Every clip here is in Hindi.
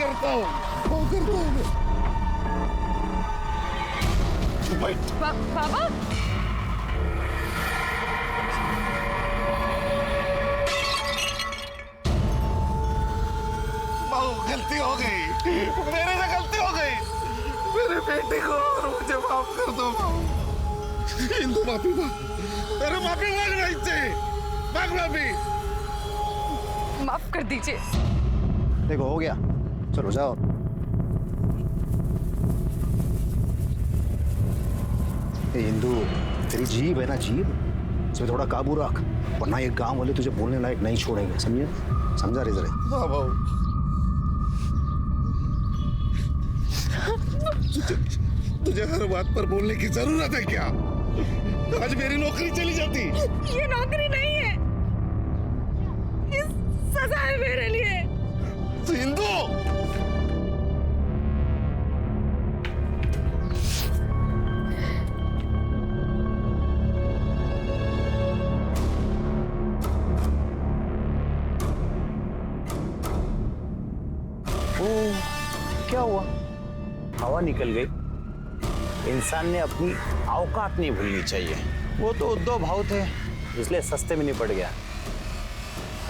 करता हूँ मैं। बाबा गलती हो गई, मेरे से गलती हो गई। मेरे बेटे को और मुझे माफ कर दो। इंदु माफी मांग, मेरे माफी मांगना इससे, मांग माफी। माफ कर दीजिए। देखो हो गया, चलो जाओ। इंदु, तेरी जीभ है ना, जीभ, इसमें थोड़ा काबू रख, वरना ये गांव वाले तुझे बोलने लायक नहीं छोड़ेंगे, समझे? समझा रे जरा। हाँ बाबू, तुझे हर बात पर बोलने की जरूरत है क्या? आज मेरी नौकरी चली जाती। ये नौकरी नहीं है, ये सजा है मेरे लिए। सिंधु, क्या हुआ? हवा निकल गई। इंसान ने अपनी औकात नहीं भूलनी चाहिए। वो तो उद्धव भाव थे, इसलिए सस्ते में निपट गया।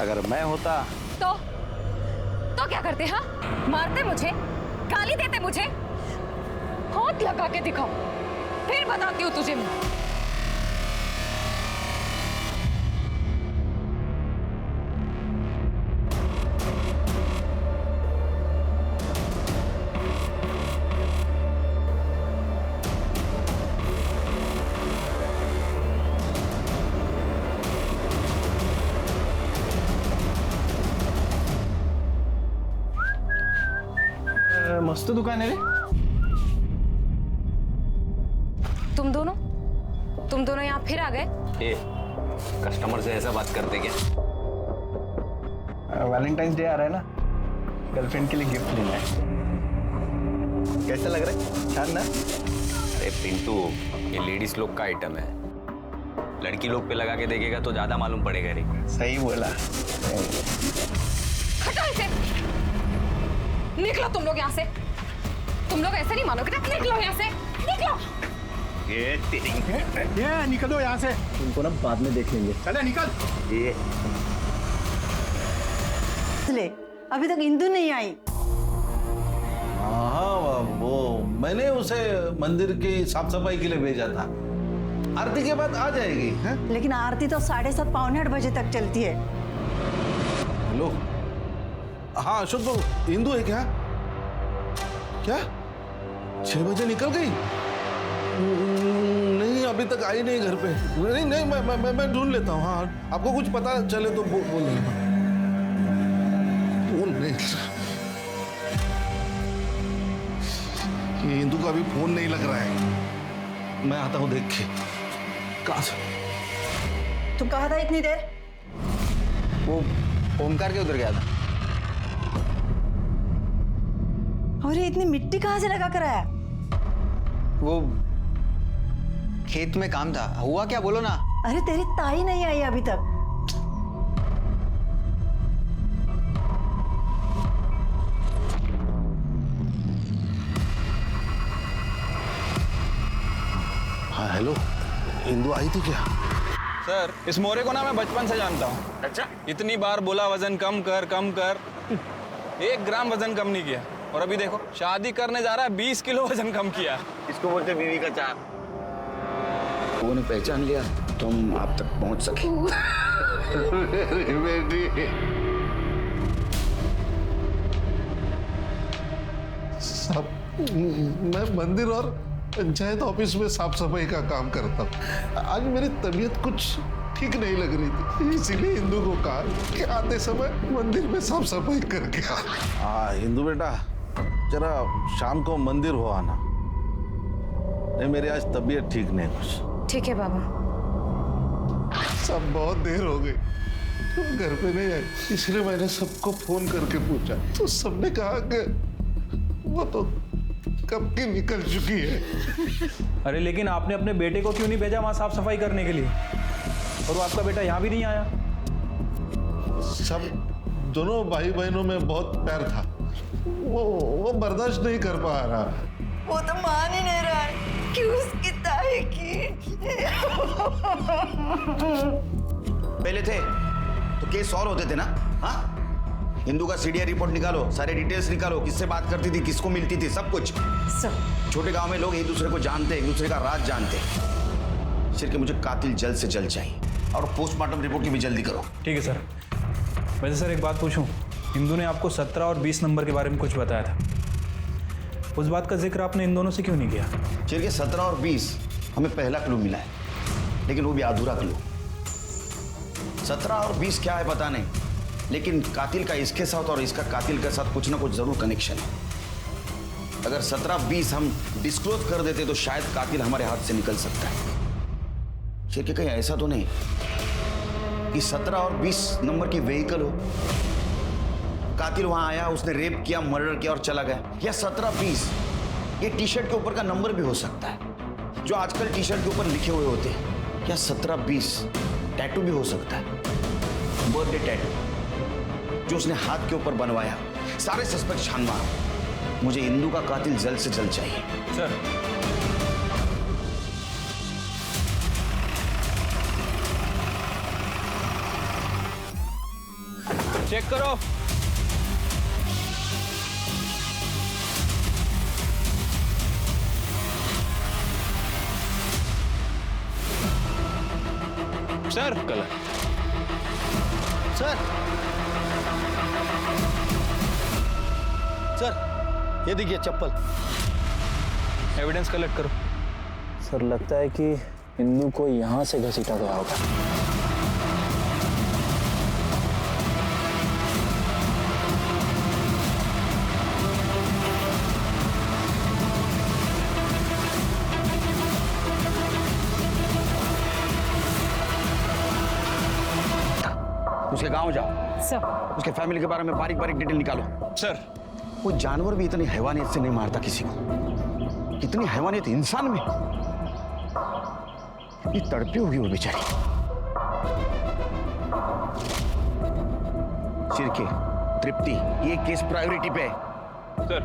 अगर मैं होता तो क्या करते? हाँ, मारते मुझे, गाली देते मुझे? हाथ लगा के दिखाओ, फिर बताती हूँ तुझे मैं। मस्त दुकान है रे। तुम दोनों यहाँ फिर आ गए? कस्टमर से ऐसा बात करते क्या? वैलेंटाइंस डे आ रहा है ना, गर्लफ्रेंड के लिए गिफ्ट लेना है। कैसा लग रहा है? छान ना? अरे पिंटू, ये लेडीज लोग का आइटम है, लड़की लोग पे लगा के देखेगा तो ज्यादा मालूम पड़ेगा रे। सही बोला। हटो इसे, निकलो तुम लोग यहाँ से। तुम लोग ऐसे नहीं मानोगे ना, निकलो यहाँ से, निकलो। ये निकलो यहाँ से। तुमको ना बाद में देख लेंगे। चले निकल। ये ले, अभी तक इंदु नहीं आई। हाँ, वो मैंने उसे मंदिर की साफ सफाई के लिए भेजा था। आरती के बाद आ जाएगी। हैं? लेकिन आरती तो 7:30 पौने 8 बजे तक चलती है। हेलो, हाँ अशोक बाबू, इंदु है क्या? क्या 6 बजे निकल गई? नहीं, अभी तक आई नहीं घर पे। नहीं, मैं ढूंढ लेता हूँ। हाँ, आपको कुछ पता चले तो बोल देना। फोन नहीं, ये इंदु का भी फोन नहीं लग रहा है। मैं आता हूँ देख के। कहाँ से? तू कहा था इतनी देर? वो ओमकार के उधर गया था। और ये इतनी मिट्टी कहाँ से लगा कर आया? वो खेत में काम था। हुआ क्या, बोलो ना। अरे तेरी ताई नहीं आई अभी तक। हाँ हेलो, इंदु आई थी क्या? सर, इस मोरे को ना मैं बचपन से जानता हूँ। अच्छा, इतनी बार बोला वजन कम कर, 1 ग्राम वजन कम नहीं किया। और अभी देखो, शादी करने जा रहा है, 20 किलो वजन कम किया। इसको बोलते बीवी का चार। वो ने पहचान लिया, तुम आप तक पहुंच सके। बेटी, सब मैं मंदिर और पंचायत ऑफिस में साफ सफाई का काम करता हूँ। आज मेरी तबीयत कुछ ठीक नहीं लग रही थी, इसीलिए इंदु को कहा कि आते समय मंदिर में साफ सफाई करके आ। हाँ इंदु बेटा, जरा शाम को मंदिर हो आना। नहीं, मेरी आज तबीयत ठीक नहीं कुछ। ठीक है बाबा। सब बहुत देर हो गई, तुम घर पे नहीं आए, इसलिए मैंने सबको फोन करके पूछा तो सबने कहा कि वो तो कब की निकल चुकी है। अरे लेकिन आपने अपने बेटे को क्यों नहीं भेजा वहां साफ सफाई करने के लिए? और वो आपका बेटा यहाँ भी नहीं आया? सब दोनों भाई बहनों में बहुत प्यार था, वो बर्दाश्त नहीं कर पा रहा। वो तो मान ही नहीं रहा है कि उसकी ताई की। पहले थे तो केस सॉल्व होते थे ना। हाँ, हिंदू का सीडीआर रिपोर्ट निकालो, सारे डिटेल्स निकालो, किससे बात करती थी, किसको मिलती थी, सब कुछ। छोटे गांव में लोग एक दूसरे को जानते, एक दूसरे का राज जानते। सिर्फ मुझे कातिल जल्द से जल्द चाहिए, और पोस्टमार्टम रिपोर्ट की भी जल्दी करो। ठीक है सर। वैसे सर एक बात पूछूं, हिंदू ने आपको 17 और 20 नंबर के बारे में कुछ बताया था, उस बात का जिक्र आपने इन दोनों से क्यों नहीं किया? चलिए 17 और 20 हमें पहला क्लू मिला है, लेकिन वो भी अधूरा क्लू। 17 और 20 क्या है पता नहीं, लेकिन कातिल का इसके साथ और इसका कातिल के साथ कुछ ना कुछ जरूर कनेक्शन है। अगर 17-20 हम डिस्क्लोज कर देते तो शायद कातिल हमारे हाथ से निकल सकता है। शेर कहीं ऐसा तो नहीं कि 17 और 20 नंबर की व्हीकल हो, कातिल वहां आया, उसने रेप किया, मर्डर किया और चला गया। या 17-20 ये टी शर्ट के ऊपर का नंबर भी हो सकता है, जो आजकल टी शर्ट के ऊपर लिखे हुए होते हैं। या 17-20 टैटू भी हो सकता है, बर्थडे टैटू जो उसने हाथ के ऊपर बनवाया। सारे सस्पेक्ट छान मारो, मुझे इंदू का कातिल जल्द से जल्द चाहिए। सर चेक करो। Sir colour. सर ये देखिए चप्पल। एविडेंस कलेक्ट करो। सर लगता है कि हिंदू को यहाँ से घसीटा गया होगा। उसके गांव जाओ सर। उसके फैमिली के बारे में बारीक बारीक डिटेल निकालो। सर वो जानवर भी इतनी हैवानियत से नहीं मारता किसी को, इतनी हैवानियत इंसान में। ये तड़पी होगी वो बेचारी। चिरके, तृप्ति, ये केस प्रायोरिटी पे है। सर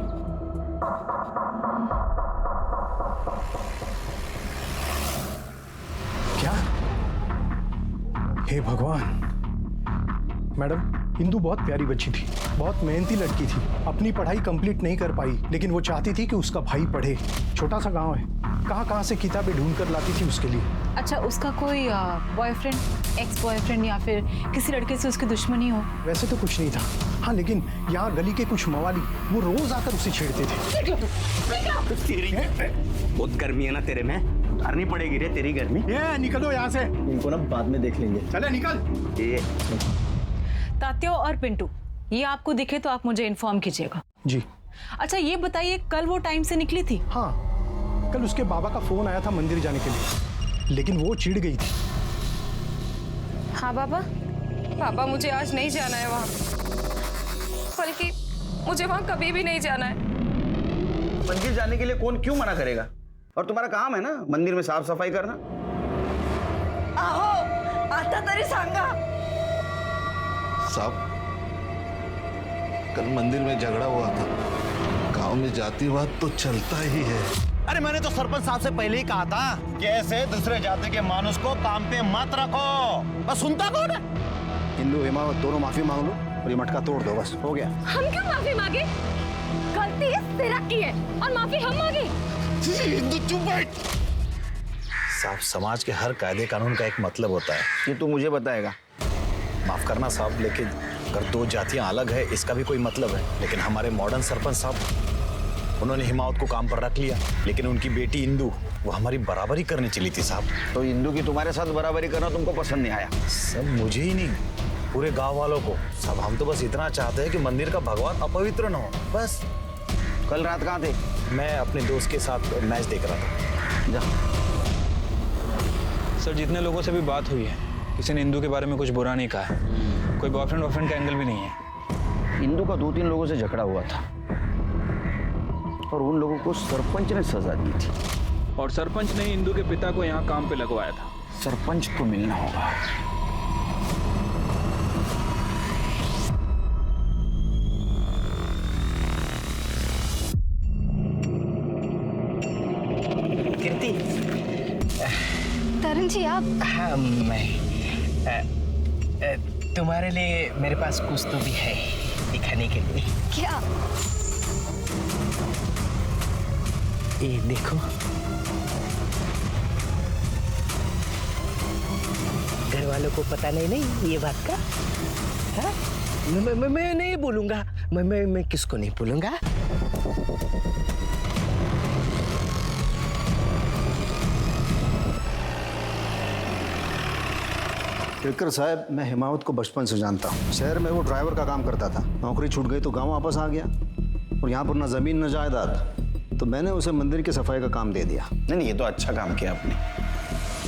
क्या? हे भगवान। मैडम, इंदू बहुत प्यारी बच्ची थी, बहुत मेहनती लड़की थी, अपनी पढ़ाई कंप्लीट नहीं कर पाई, लेकिन वो चाहती थी कि उसका भाई पढ़े। छोटा सा गांव है, कहाँ से किताबें ढूंढ कर लाती थी उसके लिए। अच्छा, उसका कोई बॉयफ्रेंड, एक्स बॉयफ्रेंड या फिर किसी लड़के से उसकी दुश्मनी हो? वैसे तो कुछ नहीं था, हाँ, लेकिन यहाँ गली के कुछ मवाली वो रोज आकर उसे छेड़ते थे। बहुत गर्मी है ना तेरे में, उतारनी पड़ेगी रे तेरी गर्मी। ये निकलो यहाँ से, इनको ना बाद में देख लेंगे। चले निकल। ये तात्या और पिंटू, ये आपको दिखे तो आप मुझे इन्फॉर्म कीजिएगा। जी। अच्छा ये बताइए, कल वो टाइम से निकली थी? हाँ, कल उसके बाबा का फोन आया था मंदिर जाने के लिए, लेकिन वो चिढ़ गई थी। हाँ पापा मुझे आज नहीं जाना है वहाँ, बल्कि मुझे वहाँ कभी भी नहीं जाना है। मंदिर जाने के लिए कौन क्यों मना करेगा, और तुम्हारा काम है ना मंदिर में साफ सफाई करना। आहो, आता तरी सांगा। साहब, कल मंदिर में झगड़ा हुआ था, गांव में जाति बात तो चलता ही है। अरे मैंने तो सरपंच साहब से पहले ही कहा था कि ऐसे दूसरे जाति के मानुस को काम पे मत रखो, बस सुनता कौन है? हिंदू हिमावत दोनों माफी मांग लो और ये मटका तोड़ दो, बस हो गया। हम क्यों माफी मांगे? गलती इस तिरक की है और माफी हम मांगे। चुप बैठ। साहब, समाज के हर कायदे कानून का एक मतलब होता है। ये तू मुझे बताएगा। माफ करना साहब, लेकिन अगर दो जातियां अलग है इसका भी कोई मतलब है। लेकिन हमारे मॉडर्न सरपंच साहब, उन्होंने हिमावत को काम पर रख लिया, लेकिन उनकी बेटी इंदू वो हमारी बराबरी करने चली थी साहब। तो इंदू की तुम्हारे साथ बराबरी करना तुमको पसंद नहीं आया? सब मुझे ही नहीं, पूरे गांव वालों को। सब हम तो बस इतना चाहते हैं कि मंदिर का भगवान अपवित्र न हो, बस। कल रात कहाँ थे? मैं अपने दोस्त के साथ मैच देख रहा था। जा। सर, जितने लोगों से भी बात हुई है, किसी ने इंदू के बारे में कुछ बुरा नहीं कहा है। कोई बॉयफ्रेंड वॉयफ्रेंड का एंगल भी नहीं है। इंदू का 2-3 लोगों से झगड़ा हुआ था और उन लोगों को सरपंच ने सजा दी थी, और सरपंच ने इंदू के पिता को यहाँ काम पे लगवाया था। सरपंच को मिलना होगा। जी आप? हाँ मैं तुम्हारे लिए मेरे पास कुछ तो भी है दिखाने के लिए। क्या? ये देखो, घर वालों को पता नहीं ये बात का। हाँ? मैं नहीं बोलूंगा, मैं किसको नहीं बोलूंगा। केलकर साहब, मैं हिमावत को बचपन से जानता हूँ। शहर में वो ड्राइवर का काम करता था, नौकरी छूट गई तो गांव वापस आ गया और यहाँ पर ना जमीन न जायदाद, तो मैंने उसे मंदिर की सफाई का काम दे दिया। नहीं, ये तो अच्छा काम किया आपने,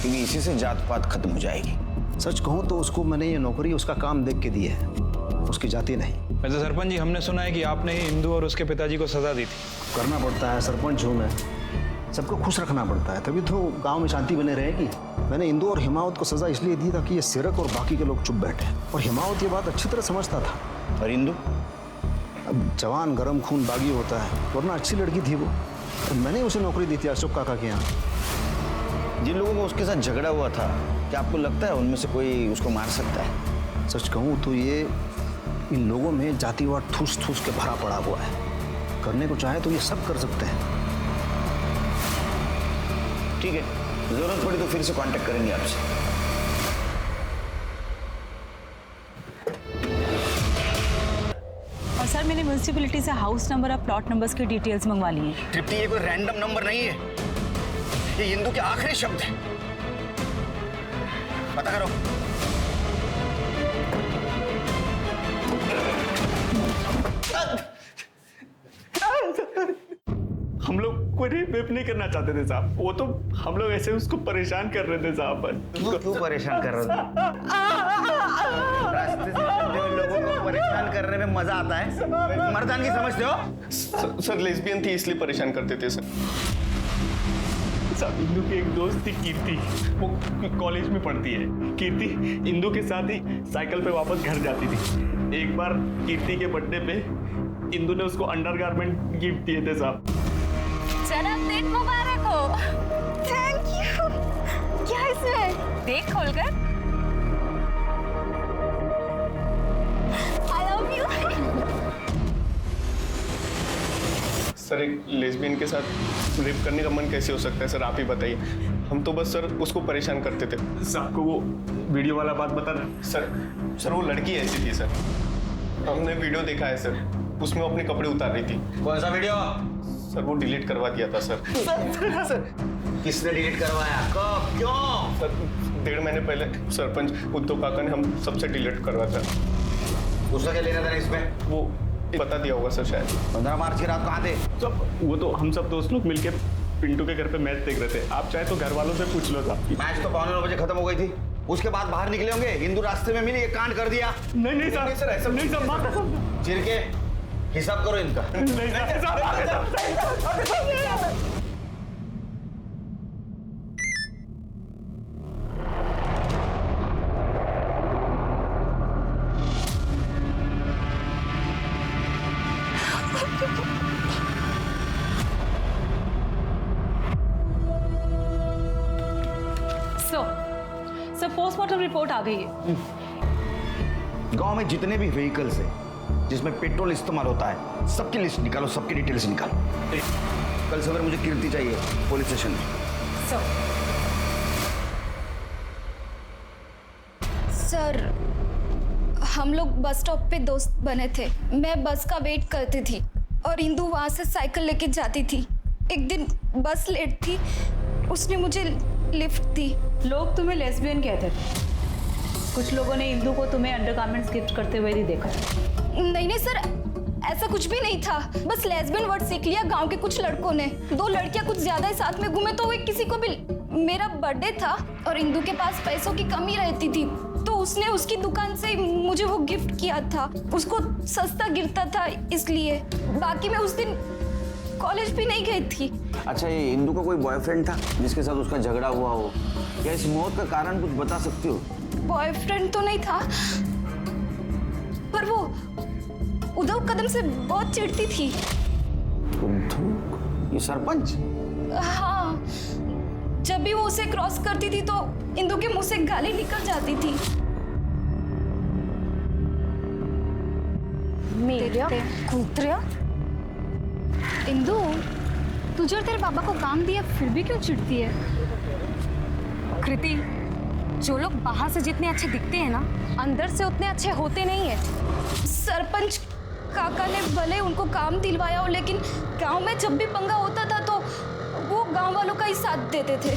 क्योंकि इसी से जात पात खत्म हो जाएगी। सच कहूँ तो उसको मैंने ये नौकरी उसका काम देख के दी है, उसकी जाति नहीं। वैसे सरपंच जी, हमने सुना है कि आपने ही इंदू और उसके पिताजी को सजा दी थी। करना पड़ता है, सरपंच हूँ मैं, सबको खुश रखना पड़ता है, तभी तो गांव में शांति बने रहेगी। मैंने इंदू और हिमावत को सजा इसलिए दी ताकि ये सिरक और बाकी के लोग चुप बैठे, और हिमावत ये बात अच्छी तरह समझता था। और इंदू? अब जवान गरम खून बागी होता है, वरना अच्छी लड़की थी वो, तो मैंने उसे नौकरी दी थी अशोक काका के यहाँ। जिन लोगों को उसके साथ झगड़ा हुआ था, क्या आपको लगता है उनमें से कोई उसको मार सकता है? सच कहूँ तो ये इन लोगों में जातिवाद ठूस ठूस के भरा पड़ा हुआ है, करने को चाहे तो ये सब कर सकते हैं। ठीक है, जरूरत पड़ी तो फिर से कांटेक्ट करेंगे आपसे। और सर, मैंने म्युनिसिपैलिटी से हाउस नंबर और प्लॉट नंबर्स की डिटेल्स मंगवा ली हैं। तृप्ति, ये कोई रैंडम नंबर नहीं है, ये इंदू के आखिरी शब्द है। पता करो। हम लोग कोई रेप नहीं करना चाहते थे साहब, वो तो हम लोग ऐसे उसको परेशान कर रहे थे साहब। उसको क्यों परेशान कर रहे थे? रास्ते से चलते हुए लोगों को परेशान करने में मजा आता है, मर्दानगी समझते हो? सर लेस्बियन थी इसलिए परेशान करते थे सर। साहब, इंदू की एक दोस्त थी कीर्ति, वो कॉलेज में पढ़ती है। कीर्ति इंदू के साथ ही साइकिल पे वापस घर जाती थी। एक बार कीर्ति के बर्थडे पे इंदू ने उसको अंडरगारमेंट गिफ्ट दिए थे साहब। जन्मदिन मुबारक हो। Thank you. क्या इसमें? देख खोलकर। I love you. सर, एक लेस्बियन के साथ रेप करने का मन कैसे हो सकता है सर, आप ही बताइए। हम तो बस सर उसको परेशान करते थे। सर, आपको वो वीडियो वाला बात बता ना सर वो लड़की ऐसी थी सर, हमने वीडियो देखा है सर, उसमें वो अपने कपड़े उतार रही थी। कौन सा वीडियो? सर वो डिलीट करवा दिया था सर। सर किसने डिलीट करवाया, कब, क्यों? सर 1.5 महीने पहले सरपंच उद्धव काका ने हम सबसे डिलीट करवा था। उसका क्या लेना था इसमें? वो बता दिया होगा सर शायद। 15 मार्च की रात कहाँ थे? सब वो तो हम सब दोस्त लोग मिलके पिंटू के घर पे मैच देख रहे थे। आप चाहे तो घर वालों से पूछ लो था। मैच तो 9:15 बजे खत्म हो गई थी, उसके बाद बाहर निकले होंगे, हिंदू रास्ते में मिली, ये कांड कर दिया। नहीं सर ऐसा नहीं सर। चिर के हिसाब करो इनका। सर पोस्टमार्टम रिपोर्ट आ गई है। गांव में जितने भी व्हीकल्स हैं जिसमें पेट्रोल इस्तेमाल होता है, सबकी लिस्ट निकालो, सबकी डिटेल्स निकालो। कल सवेरे मुझे कीर्ति चाहिए पुलिस स्टेशन में। सर, हम लोग बस स्टॉप पे दोस्त बने थे। मैं बस का वेट करती थी और इंदू वहां से साइकिल लेके जाती थी। एक दिन बस लेट थी, उसने मुझे लिफ्ट दी। लोग तुम्हें लेस्बियन कहते थे, कुछ लोगों ने इंदू को तुम्हें अंडरगारमेंट्स गिफ्ट करते हुए भी देखा। नहीं सर, ऐसा कुछ भी नहीं था, बस लेस्बियन वर्ड सीख लिया गांव के कुछ लड़कों ने। 2 लड़कियां कुछ ज्यादा ही साथ में घूमे तो वो किसी को भी। मेरा बर्थडे था और इंदू के पास पैसों की कमी रहती थी, तो उसने उसकी दुकान से मुझे वो गिफ्ट किया था। उसको सस्ता गिरता था इसलिए। बाकी मैं उस दिन कॉलेज भी नहीं गई थी। अच्छा, ये इंदू का कोई बॉयफ्रेंड था जिसके साथ उसका झगड़ा हुआ हो, या इस मौत का कारण कुछ बता सकती हो? बॉयफ्रेंड तो नहीं था, पर वो उद्धव कदम से बहुत चिढ़ती थी। उद्धव? ये सरपंच? हाँ, जब भी वो उसे क्रॉस करती थी तो इंदु के मुंह से गाली निकल जाती थी। मेरा कुत्रिया। इंदु, तुझे और तेरे पापा को काम दिया फिर भी क्यों चिढ़ती है? कृति, जो लोग बाहर से जितने अच्छे दिखते हैं ना, अंदर से उतने अच्छे होते नहीं है। सरपंच काका ने भले उनको काम दिलवाया हो, लेकिन गांव में जब भी पंगा होता था तो वो गांव वालों का ही साथ देते थे।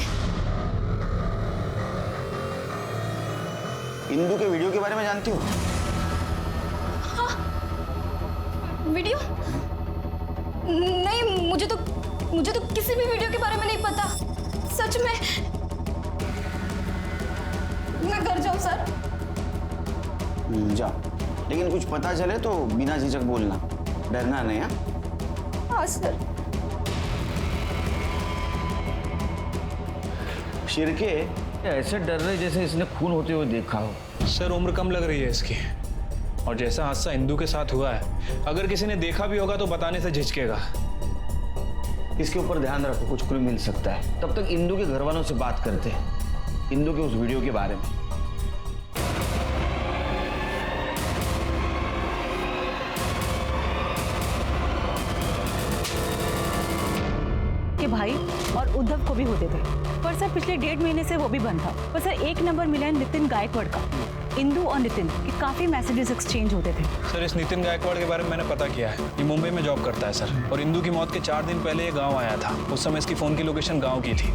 इंदु के वीडियो के बारे में जानती हो? हाँ, वीडियो? नहीं, मुझे तो किसी भी वीडियो के बारे में नहीं पता, सच में। मैं घर जाऊं सर? जा, लेकिन कुछ पता चले तो बिना झिझक बोलना, डरना नहीं। हाँ सर। शिरके ऐसे डर रहे जैसे इसने खून होते हुए देखा हो। सर उम्र कम लग रही है इसकी, और जैसा हादसा इंदु के साथ हुआ है, अगर किसी ने देखा भी होगा तो बताने से झिझकेगा। इसके ऊपर ध्यान रखो, कुछ क्लू मिल सकता है। तब तक इंदु के घर वालों से बात करते हैं इंदु के उस वीडियो के बारे में। के भाई और उद्धव को भी होते थे, पर सर पिछले 1.5 महीने से वो भी बंद था। पर सर एक नंबर मिला है नितिन गायकवाड़ का। इंदु और नितिन के काफी मैसेजेस एक्सचेंज होते थे। सर इस नितिन गायकवाड़ के बारे में मैंने पता किया है, ये मुंबई में जॉब करता है सर, और इंदु की मौत के 4 दिन पहले ये गाँव आया था। उस समय इसकी फोन की लोकेशन गाँव की थी,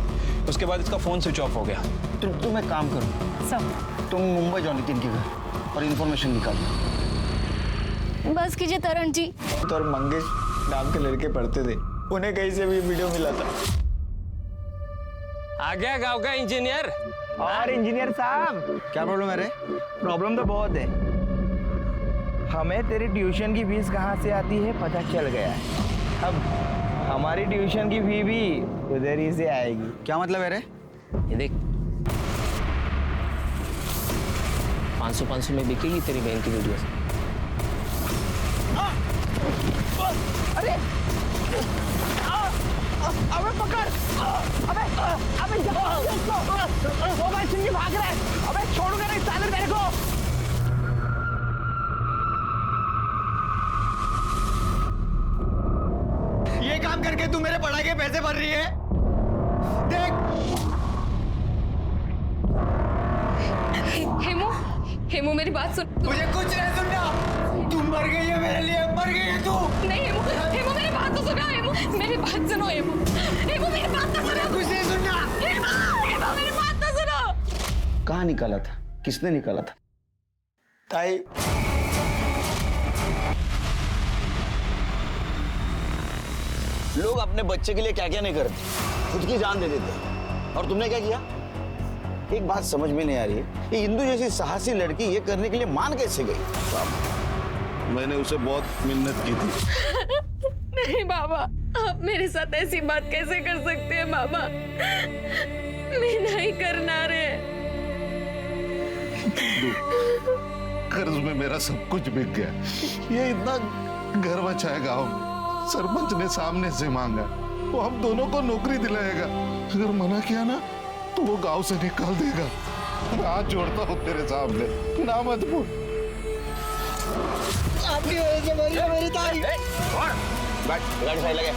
उसके बाद इसका फोन स्विच ऑफ हो गया। तुम एक काम करो सर, तुम मुंबई जाओ नितिन के घर और इन्फॉर्मेशन निकालो। बस कीजिए तरण जी। तो और मंगेश नाम के लड़के पढ़ते थे, उन्हें कहीं से भी वीडियो मिला था। आ गया गांव का इंजीनियर। और इंजीनियर साहब, क्या प्रॉब्लम है रे? प्रॉब्लम तो बहुत है। हमें तेरी ट्यूशन की फीस कहाँ से आती है पता चल गया है। अब हमारी ट्यूशन की फी भी उधर ही से आएगी। क्या मतलब है रे? ये देख, 500 में बिकेगी तेरी बहन की वीडियो। अरे अबे पकड़, अबे वो भाई चिंगी भाग रहा है। अबे छोड़ूंगा नहीं साले मेरे को। ये काम करके तू मेरे पढ़ाई के पैसे भर रही है। देख हेमू मेरी बात सुन। मुझे कुछ नहीं सुनना। तू मर गई है मेरे लिए, मर गई है तू। नहीं हेमू मेरी बात तो सुनो। हेमू मेरी बात सुनो। हेमू मेरी बात तो सुनो। कुछ नहीं सुनना। हेमू मेरी बात तो सुनो। कहाँ निकाला था? किसने निकाला था? ताई, लोग अपने बच्चे के लिए क्या क्या नहीं करते, खुद की जान दे देते। और तुमने क्या किया? एक बात समझ में नहीं आ रही है, ये इंदु जैसी साहसी लड़की ये करने के लिए मान कैसे गई? मैंने उसे बहुत मिन्नत की थी। नहीं बाबा, आप मेरे साथ ऐसी बात कैसे कर सकते हैं बाबा? मैं नहीं करना रे। कर्ज में मेरा सब कुछ बिक गया। ये इतना घर बचा है गाँव में, सरपंच ने सामने से मांगा, वो हम दोनों को नौकरी दिलाएगा। अगर मना किया ना तो वो गांव से निकाल देगा। हाथ जोड़ता हूँ तेरे सामने, ना मत बोल। आपकी वजह से मरी है मेरी ताई। बैठ, गाड़ी साइड लगे।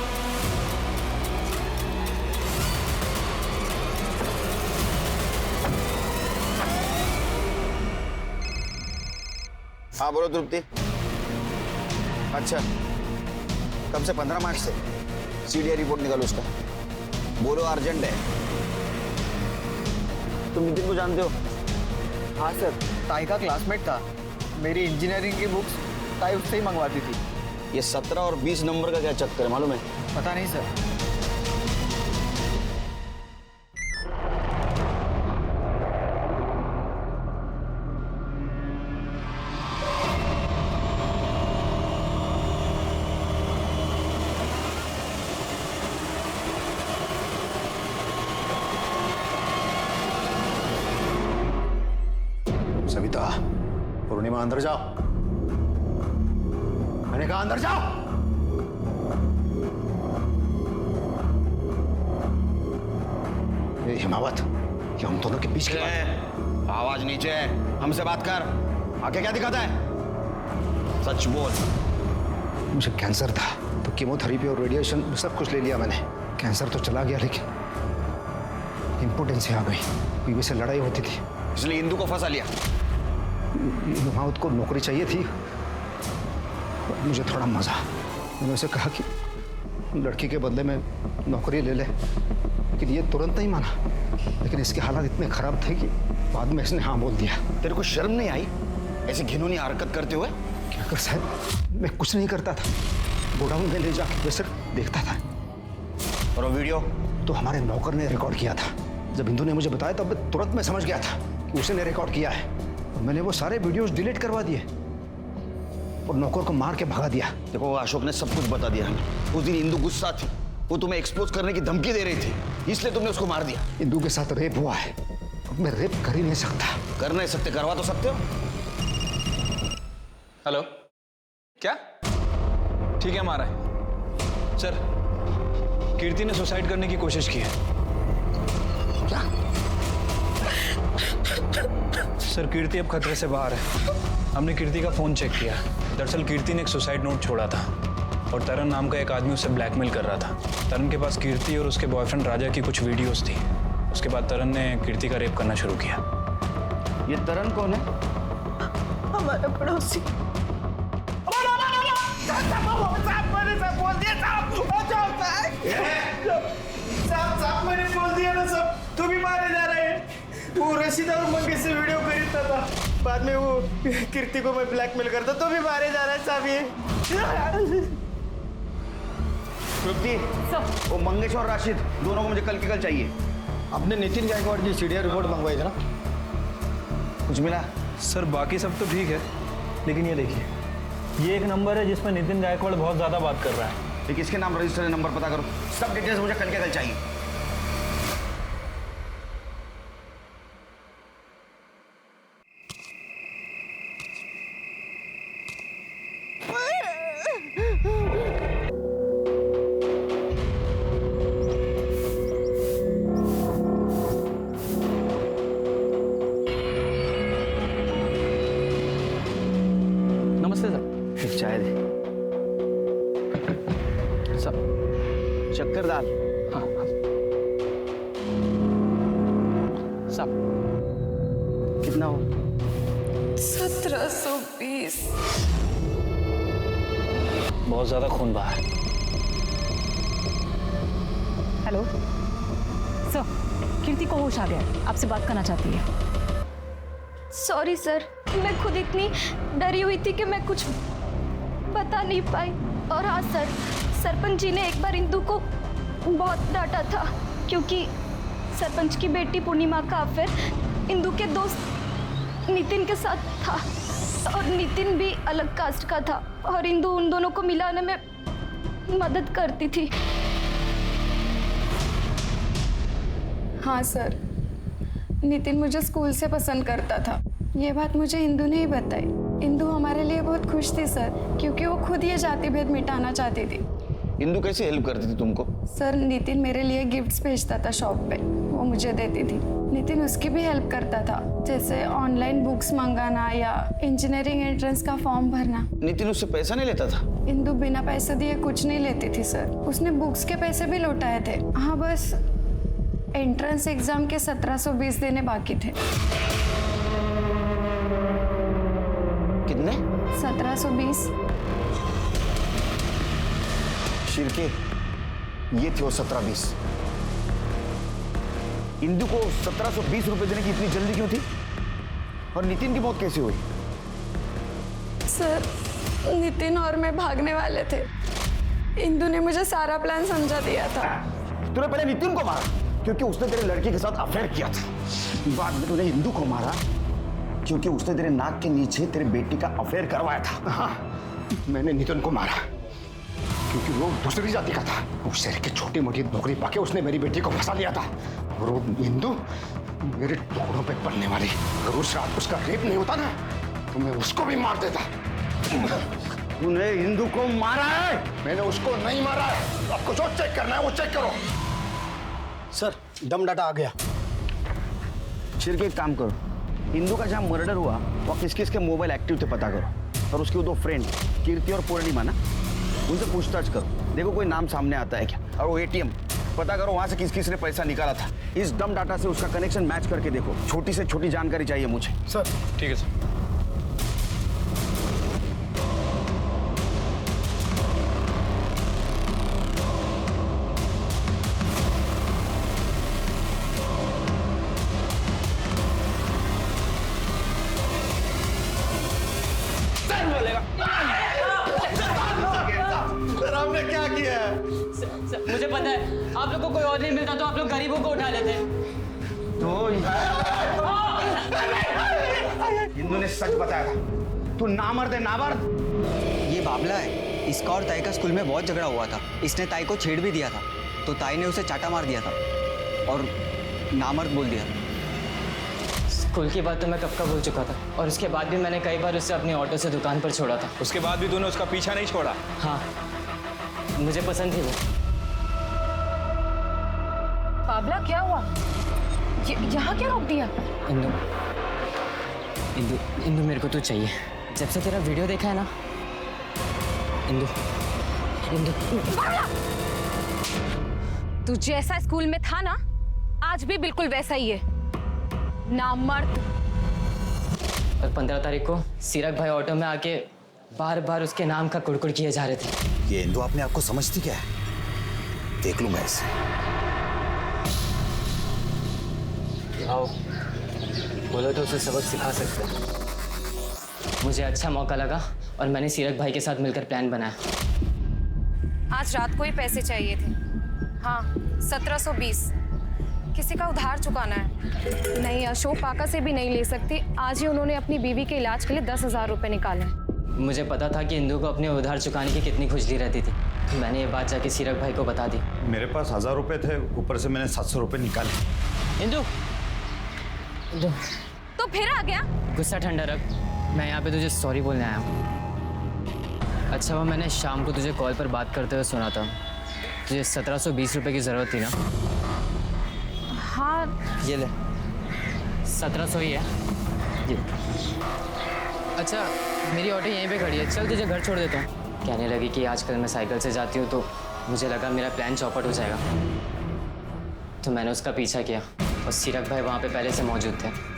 हाँ बोलो तृप्ति। अच्छा, कब से? 15 मार्च से सीडीआई रिपोर्ट निकालो उसका। बोलो अर्जेंट है। तुम नितिन को जानते हो? हाँ सर, ताई का क्लासमेट था। मेरी इंजीनियरिंग की बुक्स ताई उससे ही मंगवाती थी। ये 17 और 20 नंबर का क्या चक्कर है मालूम है? पता नहीं सर। सविता, पूर्णिमा अंदर जाओ। मैंने कहा अंदर जाओ। ए, हिमावत, ये हम दोनों के बीच की बात है। आवाज नीचे है, हमसे बात कर। आगे क्या दिखाता है? सच बोल। मुझे कैंसर था तो कीमोथेरेपी और रेडिएशन सब कुछ ले लिया मैंने। कैंसर तो चला गया लेकिन इम्पोर्टेंसी आ गई। बीवी से लड़ाई होती थी इसलिए इंदू को फंसा लिया। हिमावत को नौकरी चाहिए थी, मुझे थोड़ा मजा। मैंने उसे कहा कि लड़की के बदले में नौकरी ले ले, लेकिन ये तुरंत नहीं माना। लेकिन इसके हालात इतने खराब थे कि बाद में इसने हाँ बोल दिया। तेरे को शर्म नहीं आई ऐसी घिनौनी हरकत करते हुए? क्या कर साहब, मैं कुछ नहीं करता था। गोडाउन में ले जाके मैं सिर्फ देखता था। और वो वीडियो तो हमारे नौकर ने रिकॉर्ड किया था। जब इंदू ने मुझे बताया तब तुरंत मैं समझ गया था कि उसने रिकॉर्ड किया है। मैंने वो सारे वीडियोस डिलीट करवा दिए और नौकर को मार के भगा दिया। देखो अशोक ने सब कुछ बता दिया हमें। उस दिन इंदू गुस्सा थी, वो तुम्हें एक्सपोज करने की धमकी दे रही थी, इसलिए तुमने उसको मार दिया। इंदू के साथ रेप हुआ है, अब मैं रेप कर ही नहीं सकता। कर नहीं सकते, करवा तो सकते हो। हेलो, क्या ठीक है हमारा है सर। कीर्ति ने सुसाइड करने की कोशिश की है। क्या सर? कीर्ति अब खतरे से बाहर है। हमने कीर्ति का फोन चेक किया। दरअसल कीर्ति ने एक सुसाइड नोट छोड़ा था और तरन नाम का एक आदमी उसे ब्लैकमेल कर रहा था। तरन के पास कीर्ति और उसके बॉयफ्रेंड राजा की कुछ वीडियोस थी। उसके बाद तरन ने कीर्ति का रेप करना शुरू किया। ये तरन कौन है? हमारा पड़ोसी। साहब मैंने बोल दिया ना सब, तू भी मारे जा रहे हैं। वो रशीदा और मंगेश से वीडियो खरीदता था, बाद में वो कीर्ति को मैं ब्लैकमेल करता तो भी मारे जा रहा है साहब। ये तृप्ति, वो मंगेश और राशिद दोनों को मुझे कल के कल चाहिए। आपने नितिन गायकवाड़ की सीडीआर रिपोर्ट मंगवाई थी ना? कुछ मिला? सर बाकी सब तो ठीक है, लेकिन ये देखिए, ये एक नंबर है जिसमें नितिन गायकवाड़ बहुत ज्यादा बात कर रहा है। ये किसके नाम रजिस्टर है? नंबर पता करो। सब डिटेल्स मुझे कल के कल चाहिए। नमस्ते सर। एक चाय दे। सब शक्कर दाल। हाँ सब कितना हो? 1720। बहुत ज्यादा खून बहा है। हेलो सर, कीर्ति को होश आ गया है, आपसे बात करना चाहती है। सॉरी सर, मैं खुद इतनी डरी हुई थी कि मैं कुछ बता नहीं पाई। और हाँ सर, सरपंच जी ने एक बार इंदू को बहुत डांटा था क्योंकि सरपंच की बेटी पूर्णिमा का अफेयर इंदू के दोस्त नितिन के साथ था और नितिन भी अलग कास्ट का था और इंदू उन दोनों को मिलाने में मदद करती थी। हाँ सर, नितिन मुझे स्कूल से पसंद करता था। ये बात मुझे इंदू ने ही बताई। इंदू हमारे लिए बहुत खुश थी सर, क्योंकि वो खुद ये जाति भेद मिटाना चाहती थी। इंदू कैसे हेल्प करती थी तुमको? सर नितिन मेरे लिए गिफ्ट्स भेजता था शॉप पे, वो मुझे देती थी। नितिन उसकी भी हेल्प करता था, जैसे ऑनलाइन बुक्स मंगाना या इंजीनियरिंग एंट्रेंस का फॉर्म भरना। नितिन उससे पैसा नहीं लेता था? इंदू बिना पैसे दिए कुछ नहीं लेती थी सर। उसने बुक्स के पैसे भी लौटाए थे। हाँ, बस एंट्रेंस एग्जाम के 1720 देने बाकी थे। कितने? 1720। शिरके, ये थे वो 1720। इंदू को 1720 रुपए देने की इतनी जल्दी क्यों थी? और नितिन की मौत कैसे हुई? सर नितिन और मैं भागने वाले थे। इंदू ने मुझे सारा प्लान समझा दिया था। तूने पहले नितिन को मारा क्योंकि उसने तेरे लड़के के साथ अफेयर किया था। बाद में तूने इंदू को मारा क्योंकि उसने तेरे नाक के नीचे तेरे बेटी का अफेयर करवाया था। हाँ, मैंने नितिन को मारा क्योंकि वो दूसरी जाति का था। उस शहर की छोटी मोटी नौकरी पाके उसने मेरी बेटी को फंसा लिया था। और वो इंदू मेरे टुकड़ों पे पड़ने वाली। अगर उस रात उसका रेप नहीं होता ना तो मैं उसको भी मार देता। तूने इंदू को मारा है? मैंने उसको नहीं मारा है। आपको जो चेक करना है वो चेक करो। सर, दम डाटा आ गया। छिड़ के एक काम करो, इंदू का जहाँ मर्डर हुआ वहाँ किस किस के मोबाइल एक्टिव थे पता करो, और उसके वो 2 फ्रेंड कीर्ति और पूर्णिमा ना, उनसे पूछताछ करो, देखो कोई नाम सामने आता है क्या। और वो ATM पता करो वहाँ से किस किस ने पैसा निकाला था। इस डम डाटा से उसका कनेक्शन मैच करके देखो, छोटी से छोटी जानकारी चाहिए मुझे। सर ठीक है सर। सर आपने क्या किया है? मुझे पता है आप लोग को कोई और नहीं मिलता तो आप लोग गरीबों को उठा लेते। तो इंदू ने सच बताया था, तू नामर्द है, नामर्द। ये बाबला है, इसका और ताई का स्कूल में बहुत झगड़ा हुआ था। इसने ताई को छेड़ भी दिया था, तो ताई ने उसे चाटा मार दिया था और नामर्द बोल दिया। स्कूल की बात तो मैं कब का भूल चुका था, और उसके बाद भी मैंने कई बार उसे अपनी ऑटो से दुकान पर छोड़ा था। उसके बाद भी तूने उसका पीछा नहीं छोड़ा? हाँ, मुझे पसंद थी वो। बाबला क्या हुआ? यहाँ क्या रोक दिया? इंदु, इंदु, इंदु मेरे को तू चाहिए। जब से तेरा वीडियो देखा है ना इंदु, इंदु। तू जैसा स्कूल में था ना, आज भी बिल्कुल वैसा ही है, नामर्द। और 15 तारीख को सीरक भाई ऑटो में आके बार बार उसके नाम का कुड़कुड़ किए जा रहे थे। ये इंदु अपने आप को समझती क्या है? देख लूं मैं इसे। आओ, बोलो तो उसे सबक सिखा सकते हैं। मुझे अच्छा मौका लगा और मैंने सीरक भाई के साथ मिलकर प्लान बनाया। आज रात को ही पैसे चाहिए थे। हाँ, 1720 किसी का उधार चुकाना है। नहीं, अशोक पाका से भी नहीं ले सकती। आज ही उन्होंने अपनी बीवी के इलाज के लिए 10,000 रुपए निकाले। मुझे पता था कि इंदु को अपने उधार चुकाने की कितनी खुजली रहती थी, तो मैंने ये बात जाके सीरक भाई को बता दी। मेरे पास 1000 रुपए थे, ऊपर से मैंने 700 रुपए निकाले। इंदु, इंदु, तो फिर आ गया? गुस्सा ठंडा रख, मैं यहाँ पे तुझे सॉरी बोलने आया हूँ। अच्छा वो मैंने शाम को तुझे कॉल पर बात करते हुए सुना था, तुझे 1720 रुपए की जरूरत थी ना? हाँ, ये ले, 1700 ही है ये। अच्छा मेरी ऑटो यहीं पे खड़ी है, चल तुझे घर छोड़ देता हूँ। कहने लगी कि आजकल मैं साइकिल से जाती हूँ, तो मुझे लगा मेरा प्लान चौपट हो जाएगा, तो मैंने उसका पीछा किया और सीरक भाई वहाँ पे पहले से मौजूद थे।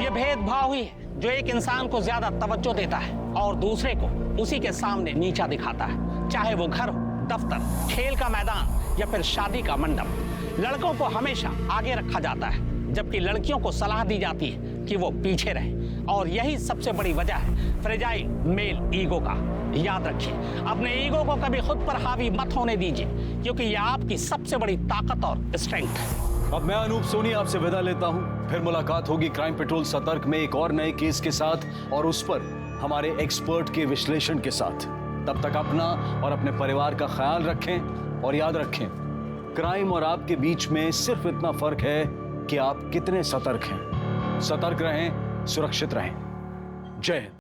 भेदभाव ही है जो एक इंसान को ज्यादा तवज्जो देता है और दूसरे को उसी के सामने नीचा दिखाता है, चाहे वो घर हो, दफ्तर, खेल का मैदान या फिर शादी का मंडप। लड़कों को हमेशा आगे रखा जाता है, जबकि लड़कियों को सलाह दी जाती है कि वो पीछे रहे, और यही सबसे बड़ी वजह है फ्रेजाइल मेल ईगो का। याद रखिए, अपने ईगो को कभी खुद पर हावी मत होने दीजिए, क्योंकि यह आपकी सबसे बड़ी ताकत और स्ट्रेंथ है। अब मैं अनूप सोनी आपसे विदा लेता हूं। फिर मुलाकात होगी क्राइम पेट्रोल सतर्क में एक और नए केस के साथ, और उस पर हमारे एक्सपर्ट के विश्लेषण के साथ। तब तक अपना और अपने परिवार का ख्याल रखें, और याद रखें, क्राइम और आपके बीच में सिर्फ इतना फर्क है कि आप कितने सतर्क हैं। सतर्क रहें, सुरक्षित रहें। जय हिंद।